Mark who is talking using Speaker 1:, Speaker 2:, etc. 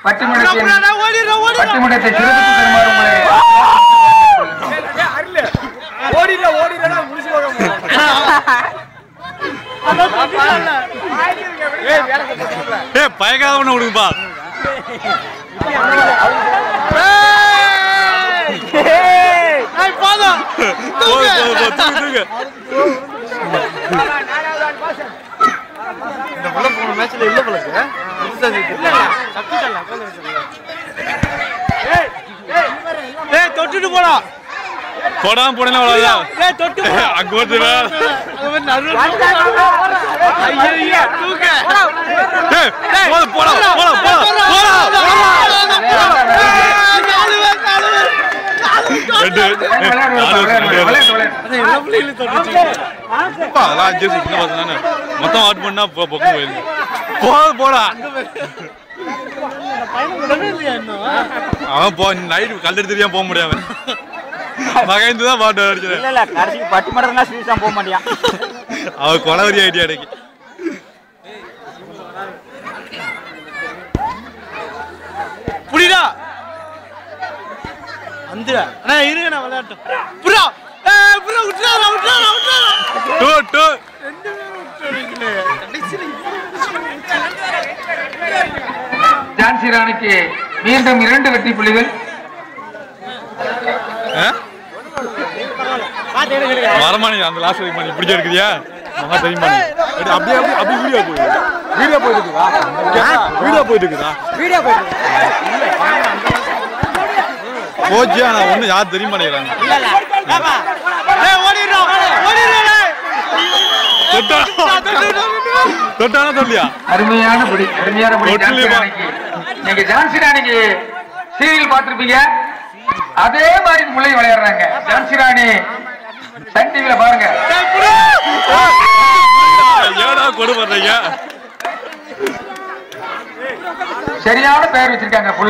Speaker 1: பட்டிமன்றத்தை சிறப்பித்து தருமாறு உங்களை
Speaker 2: பயக்காத ஒண்ணு விடுங்கப்பா.
Speaker 3: தொட்டுட்டு போடா
Speaker 2: போடாம போனா அங்க வந்து மொத்தம் ஆட் பண்ணா போடா அவன் போ நைட்டு கல்லெடு தெரியாம போக முடியாம மகந்துதான் பாட்டு அடிச்சு
Speaker 3: பட்டிமன்றம்னா சீரியஸா போக மாட்டியான்.
Speaker 2: அவ கொலவரி ஐடியா அடைக்கு
Speaker 3: புரியுதா வந்துடா அண்ணா இருங்க நான் விளையாட்டும் புரா புரா விட்டுறாரா விட்டுறாரா விட்டுறாரா
Speaker 2: டூ டூ
Speaker 1: ஜான்சி ராணிக்கு மீண்டும் 2 வெற்றி புள்ளிகள்.
Speaker 2: வரமானி அந்த லாஸ்ட் மணி பிடிச்ச இருக்குதியா மகா தெரியுமா அப்படியே அப்படியே வீடியோ போயிட்டு இருக்குதா போச்சு. நான் ஒண்ணு யார் தெரிய மாட்டேங்கிறாங்க. தொட்டானா சொல்லியா
Speaker 1: அருமையான புடி ஜான்சி ராணிக்கு. நீங்க ஜான்சி ராணிக்கு சீரியல் பார்த்திருப்பீங்க, அதே மாதிரி முல்லை விளையாடுறாங்க. ஜான்சி ராணி சன் டிவில பாருங்க.
Speaker 2: ஏடா கொடு பண்றீங்க.
Speaker 1: சரியான பெயர் வச்சிருக்காங்க.